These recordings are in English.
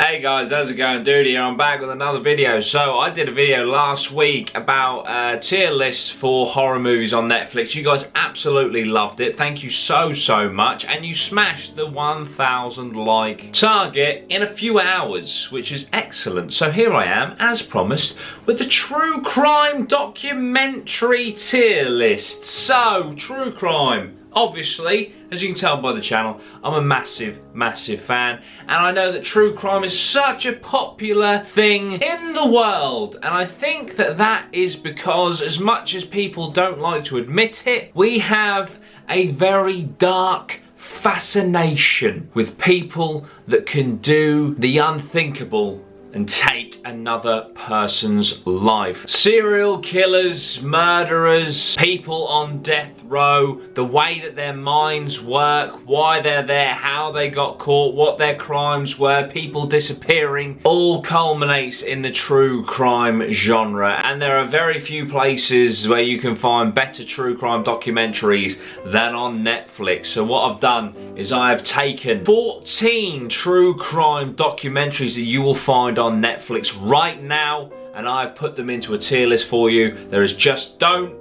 Hey guys, how's it going? Dudey here. I'm back with another video. So I did a video last week about tier lists for horror movies on Netflix. You guys absolutely loved it. Thank you so much. And you smashed the 1,000 like target in a few hours, which is excellent. So here I am, as promised, with the true crime documentary tier list. So, true crime. Obviously, as you can tell by the channel, I'm a massive fan, and I know that true crime is such a popular thing in the world, and I think that is because, as much as people don't like to admit it, we have a very dark fascination with people that can do the unthinkable and take another person's life. Serial killers, murderers, people on death row, the way that their minds work, why they're there, how they got caught, what their crimes were, people disappearing, all culminates in the true crime genre. And there are very few places where you can find better true crime documentaries than on Netflix. So what I've done is I have taken 14 true crime documentaries that you will find on Netflix right now, and I've put them into a tier list for you. There is just don't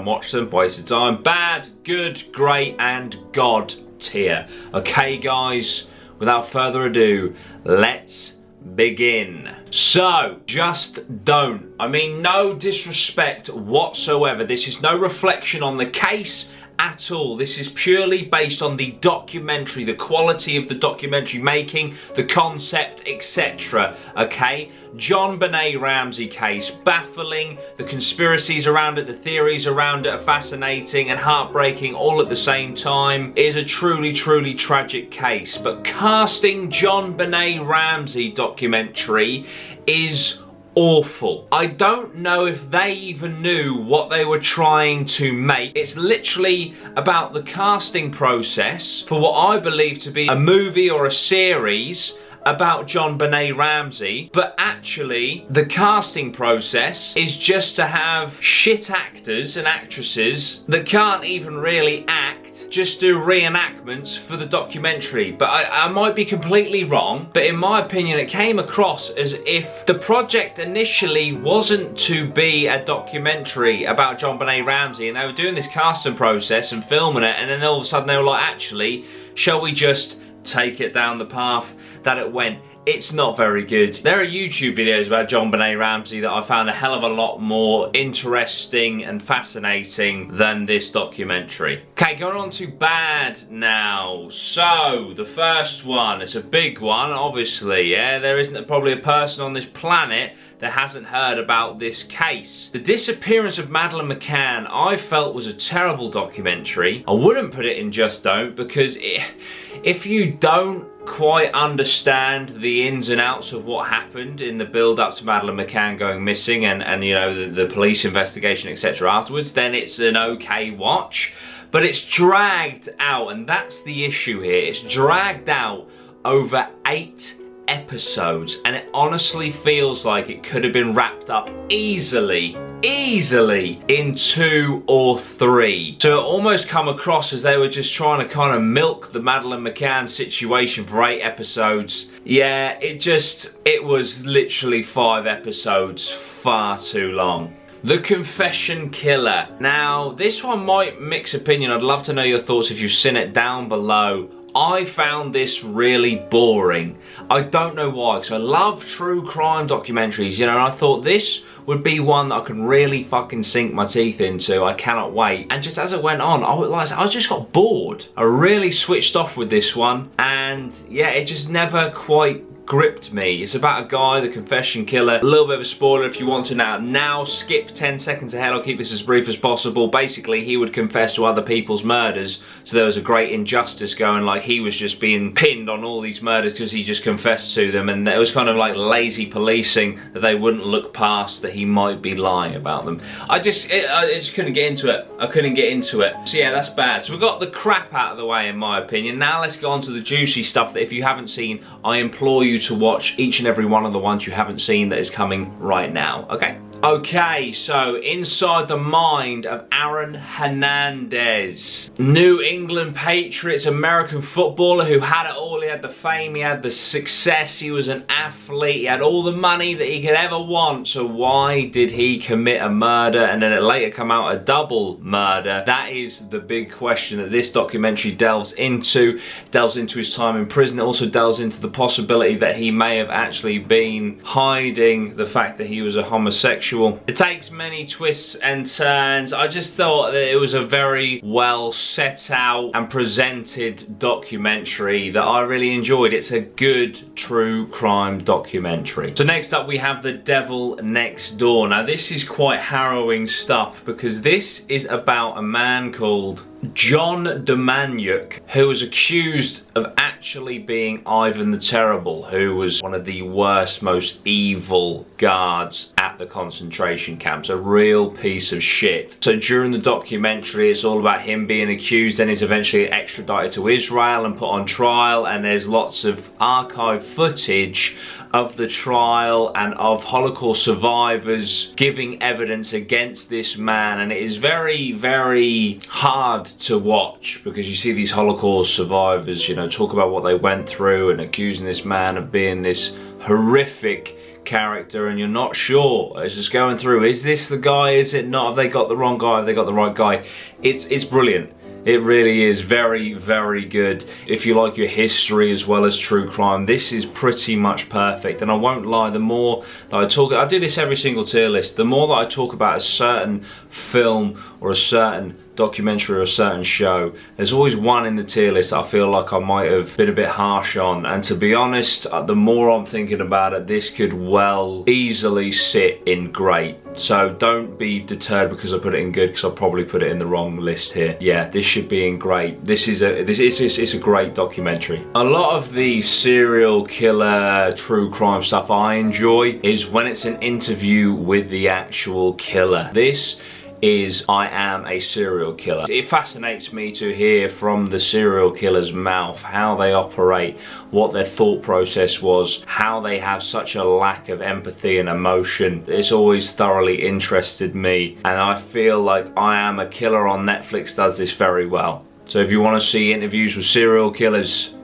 watch them, waste of time, bad, good, great, and God tier. Okay guys, without further ado, let's begin. So, just don't. I mean, no disrespect whatsoever. This is no reflection on the case at all. This is purely based on the documentary, the quality of the documentary making, the concept, etc. Okay? JonBenet Ramsey case, baffling. The conspiracies around it, the theories around it are fascinating and heartbreaking all at the same time. It is a truly tragic case. But casting JonBenet Ramsey documentary is awful. I don't know if they even knew what they were trying to make. It's literally about the casting process for what I believe to be a movie or a series about JonBenet Ramsey, but actually the casting process is just to have shit actors and actresses that can't even really act, just do reenactments for the documentary. But I might be completely wrong, but in my opinion it came across as if the project initially wasn't to be a documentary about JonBenet Ramsey, and they were doing this casting process and filming it, and then all of a sudden they were like, actually, shall we just take it down the path that it went? It's not very good. There are YouTube videos about JonBenet Ramsey that I found a hell of a lot more interesting and fascinating than this documentary. Okay, going on to bad now. So, the first one, it's a big one, obviously, yeah? There isn't probably a person on this planet that hasn't heard about this case. The Disappearance of Madeleine Mccann, I felt, was a terrible documentary. I wouldn't put it in just don't, because if you don't quite understand the ins and outs of what happened in the build-up to Madeleine Mccann going missing and you know, the police investigation, etc. afterwards, then it's an okay watch. But it's dragged out, and that's the issue here. It's dragged out over 8 episodes, and it honestly feels like it could have been wrapped up easily in 2 or 3. So it almost come across as they were just trying to kind of milk the Madeleine Mccann situation for 8 episodes. Yeah, it was literally 5 episodes, far too long. The Confession Killer. Now, this one might mix opinion. I'd love to know your thoughts if you've seen it down below. I found this really boring. I don't know why, because I love true crime documentaries, you know, and I thought this would be one that I can really fucking sink my teeth into. I cannot wait. And just as it went on, I just got bored. I really switched off with this one, and yeah, it just never quite gripped me. It's about a guy, the confession killer. A little bit of a spoiler if you want to know. Now skip 10 seconds ahead. I'll keep this as brief as possible. Basically, he would confess to other people's murders, so there was a great injustice going, like he was just being pinned on all these murders because he just confessed to them, and it was kind of like lazy policing that they wouldn't look past that he might be lying about them. I just couldn't get into it. I couldn't get into it. So yeah, that's bad. So we got the crap out of the way, in my opinion. Now let's go on to the juicy stuff that if you haven't seen, I implore you to watch each and every one of the ones you haven't seen that is coming right now, okay? Okay, so inside the mind of Aaron Hernandez, New England Patriots American footballer who had it all. He had the fame, he had the success, he was an athlete, he had all the money that he could ever want. So why did he commit a murder and then it later come out a double murder? That is the big question that this documentary delves into. It delves into his time in prison. It also delves into the possibility that he may have actually been hiding the fact that he was a homosexual. It takes many twists and turns. I just thought that it was a very well set out and presented documentary that I really enjoyed. It's a good true crime documentary. So next up we have The Devil Next Door. Now this is quite harrowing stuff because this is about a man called John Demaniuk, who was accused of actually being Ivan the Terrible, who was one of the worst, most evil guards at the concentration camps. A real piece of shit. So during the documentary it's all about him being accused and is eventually extradited to Israel and put on trial, and there's lots of archive footage of the trial and of Holocaust survivors giving evidence against this man, and it is very, very hard to watch because you see these Holocaust survivors, you know, talk about what they went through and accusing this man of being this horrific character, and you're not sure. It's just going through, is this the guy, is it not, have they got the wrong guy, have they got the right guy? It's brilliant. It really is very, very good. If you like your history as well as true crime, this is pretty much perfect. And I won't lie, the more that I talk, I do this every single tier list, the more that I talk about a certain film or a certain documentary or a certain show, there's always one in the tier list that I feel like I might have been a bit harsh on. And to be honest, the more I'm thinking about it, this could well easily sit in great. So don't be deterred because I put it in good, because I'll probably put it in the wrong list here. Yeah, this should be in great. This is a great documentary. A lot of the serial killer true crime stuff I enjoy is when it's an interview with the actual killer. This is I am a serial killer. It fascinates me to hear from the serial killer's mouth how they operate, what their thought process was, how they have such a lack of empathy and emotion. It's always thoroughly interested me, and I feel like I Am a Killer on Netflix does this very well. So if you want to see interviews with serial killers,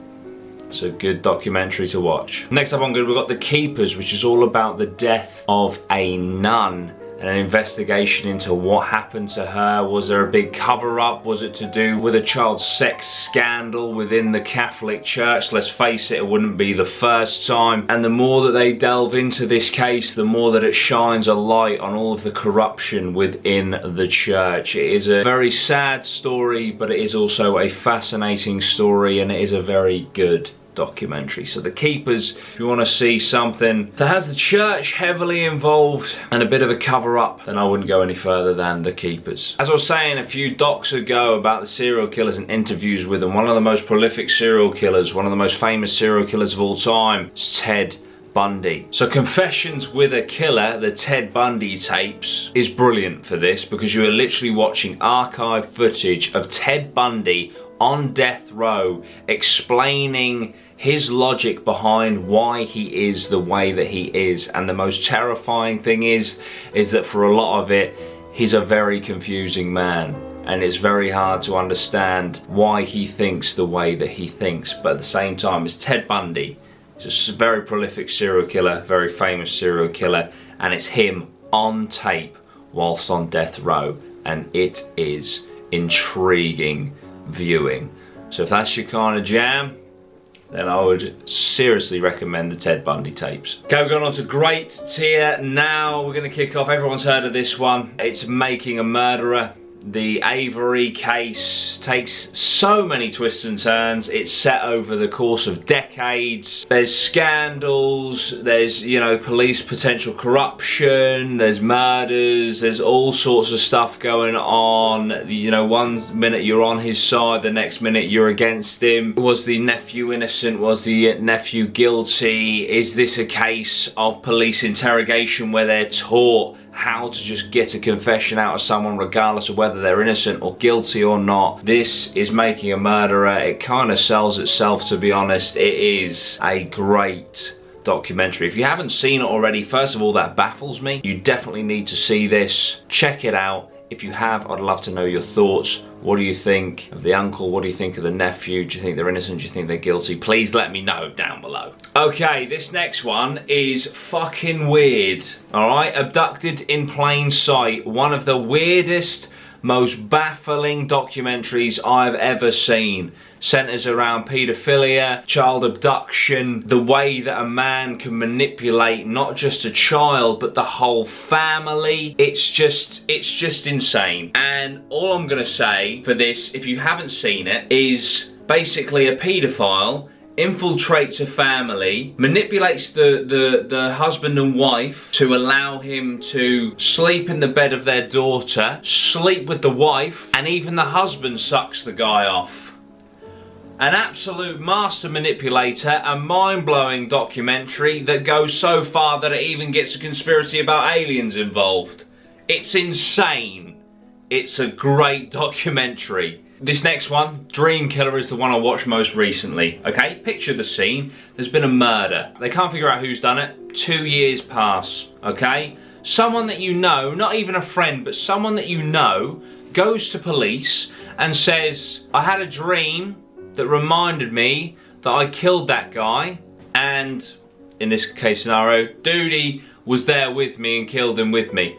it's a good documentary to watch. Next up on good, we've got The Keepers, which is all about the death of a nun and an investigation into what happened to her. Was there a big cover-up? Was it to do with a child sex scandal within the Catholic Church? Let's face it, it wouldn't be the first time. And the more that they delve into this case, the more that it shines a light on all of the corruption within the church. It is a very sad story, but it is also a fascinating story, and it is a very good documentary. So The Keepers, if you want to see something that has the church heavily involved and a bit of a cover-up, then I wouldn't go any further than The Keepers. As I was saying a few docs ago about the serial killers and interviews with them, one of the most prolific serial killers, one of the most famous serial killers of all time, is Ted Bundy. So Confessions with a Killer, the Ted Bundy tapes, is brilliant for this because you are literally watching archive footage of Ted Bundy on death row explaining his logic behind why he is the way that he is. And the most terrifying thing is that for a lot of it, he's a very confusing man, and it's very hard to understand why he thinks the way that he thinks. But at the same time, it's Ted Bundy. He's a very prolific serial killer, very famous serial killer, and it's him on tape whilst on death row, and it is intriguing viewing. So if that's your kind of jam, then I would seriously recommend the Ted Bundy tapes. Okay, we're going on to great tier now. We're going to kick off, everyone's heard of this one. It's Making a Murderer. The Avery case takes so many twists and turns. It's set over the course of decades. There's scandals, there's, you know, police potential corruption, there's murders, there's all sorts of stuff going on. You know, one minute you're on his side, the next minute you're against him. Was the nephew innocent? Was the nephew guilty? Is this a case of police interrogation where they're taught how to just get a confession out of someone regardless of whether they're innocent or guilty or not? This is Making a Murderer. It kind of sells itself, to be honest. It is a great documentary. If you haven't seen it already, first of all, that baffles me. You definitely need to see this. Check it out. If you have, I'd love to know your thoughts. What do you think of the uncle? What do you think of the nephew? Do you think they're innocent? Do you think they're guilty? Please let me know down below. Okay, this next one is fucking weird. Alright, Abducted in Plain Sight. One of the weirdest, most baffling documentaries I've ever seen. Centers around paedophilia, child abduction, the way that a man can manipulate not just a child but the whole family. It's just insane. And all I'm gonna say for this, if you haven't seen it, is basically a paedophile infiltrates a family, manipulates the husband and wife to allow him to sleep in the bed of their daughter, sleep with the wife, and even the husband sucks the guy off. An absolute master manipulator, a mind-blowing documentary that goes so far that it even gets a conspiracy about aliens involved. It's insane. It's a great documentary. This next one, Dream Killer, is the one I watched most recently. Okay, picture the scene. There's been a murder. They can't figure out who's done it. 2 years pass, okay? Someone that you know, not even a friend, but someone that you know, goes to police and says, I had a dream that reminded me that I killed that guy, and in this case scenario, Dudey was there with me and killed him with me.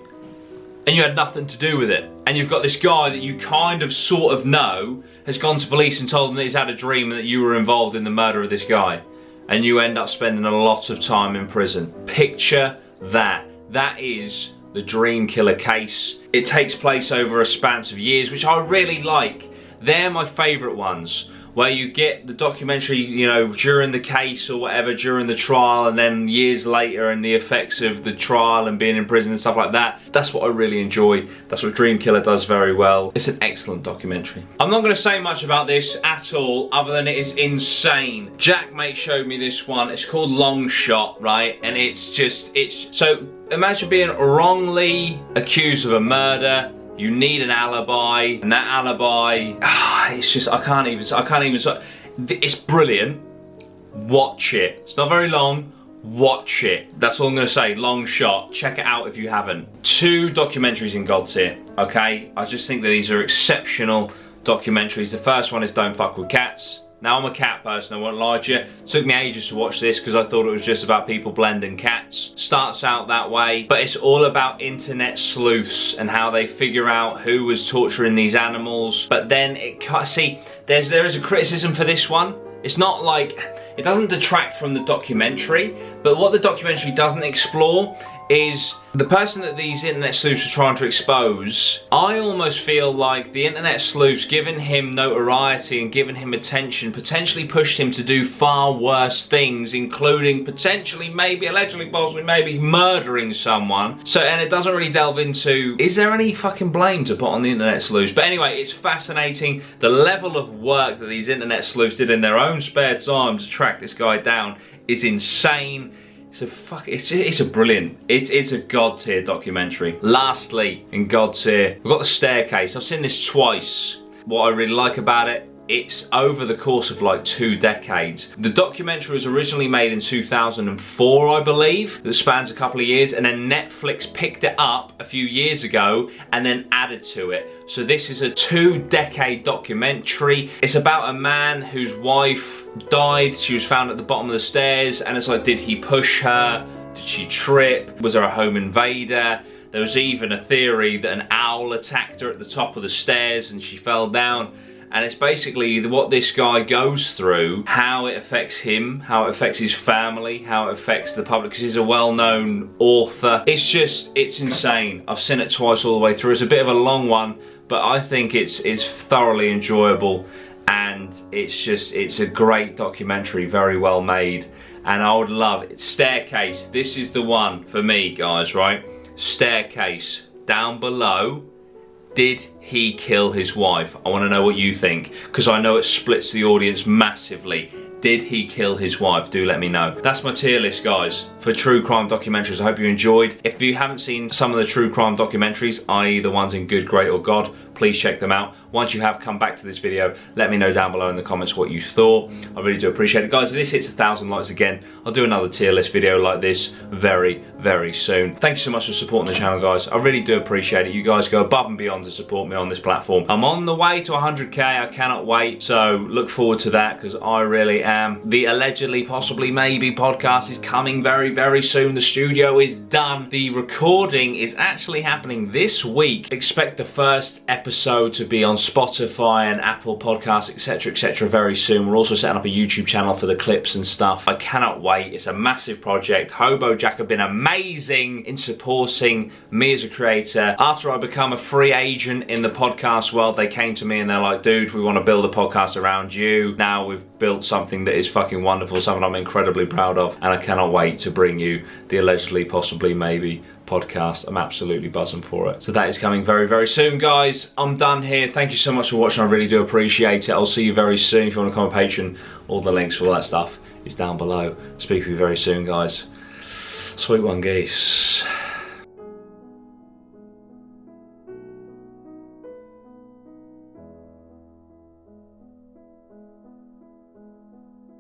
And you had nothing to do with it. And you've got this guy that you kind of sort of know has gone to police and told them that he's had a dream and that you were involved in the murder of this guy. And you end up spending a lot of time in prison. Picture that. That is the Dream Killer case. It takes place over a span of years, which I really like. They're my favourite ones, where you get the documentary, you know, during the case or whatever, during the trial, and then years later and the effects of the trial and being in prison and stuff like that. That's what I really enjoy. That's what Dream Killer does very well. It's an excellent documentary. I'm not going to say much about this at all, other than it is insane. Jack mate showed me this one. It's called Long Shot, right? And so imagine being wrongly accused of a murder. You need an alibi, and that alibi, it's just, I can't even, it's brilliant. Watch it. It's not very long. Watch it. That's all I'm going to say. Long Shot. Check it out if you haven't. 2 documentaries in God's Ear, okay? I just think that these are exceptional documentaries. The first one is Don't Fuck With Cats. Now, I'm a cat person, I won't lie to you. It took me ages to watch this because I thought it was just about people blending cats. Starts out that way, but it's all about internet sleuths and how they figure out who was torturing these animals. But then, there is a criticism for this one. It's not like, it doesn't detract from the documentary, but what the documentary doesn't explore is the person that these internet sleuths are trying to expose. I almost feel like the internet sleuths, giving him notoriety and giving him attention, potentially pushed him to do far worse things, including potentially, maybe, allegedly, possibly, maybe murdering someone. So, and it doesn't really delve into, is there any fucking blame to put on the internet sleuths? But anyway, it's fascinating. The level of work that these internet sleuths did in their own spare time to track this guy down is insane. It's a brilliant, it's a God tier documentary. Lastly, in God tier, we've got The Staircase. I've seen this twice. What I really like about it, it's over the course of like 2 decades. The documentary was originally made in 2004, I believe. That spans a couple of years, and then Netflix picked it up a few years ago and then added to it. So this is a 2-decade documentary. It's about a man whose wife died. She was found at the bottom of the stairs, and it's like, did he push her? Did she trip? Was there a home invader? There was even a theory that an owl attacked her at the top of the stairs and she fell down. And it's basically what this guy goes through, how it affects him, how it affects his family, how it affects the public, because he's a well-known author. It's insane. I've seen it twice all the way through. It's a bit of a long one, but I think it's thoroughly enjoyable, and it's a great documentary, very well made, and I would love it. Staircase, this is the one for me, guys, right? Staircase, down below. Did he kill his wife? I want to know what you think, because I know it splits the audience massively. Did he kill his wife? Do let me know. That's my tier list, guys, for true crime documentaries. I hope you enjoyed. If you haven't seen some of the true crime documentaries, i.e. the ones in Good, Great or God, please check them out. once you have come back to this video, let me know down below in the comments what you thought. I really do appreciate it. Guys, if this hits 1,000 likes again, I'll do another tier list video like this very, very soon. Thank you so much for supporting the channel, guys. I really do appreciate it. You guys go above and beyond to support me on this platform. I'm on the way to 100k. I cannot wait. So look forward to that, because I really am. The allegedly, possibly, maybe podcast is coming very, very soon. The studio is done. The recording is actually happening this week. Expect the first episode to be on Spotify and Apple Podcasts, etc., very soon. We're also setting up a YouTube channel for the clips and stuff. I cannot wait. It's a massive project. Hobo Jack have been amazing in supporting me as a creator. After I become a free agent in the podcast world, they came to me and they're like, dude, we want to build a podcast around you. Now we've built something that is fucking wonderful, something I'm incredibly proud of, and I cannot wait to bring you the allegedly, possibly, maybe podcast. I'm absolutely buzzing for it. So that is coming very, very soon, guys. I'm done here. Thank you so much for watching. I really do appreciate it. I'll see you very soon. If you want to become a patron, all the links for all that stuff is down below. Speak with you very soon, guys. Sweet one, geese.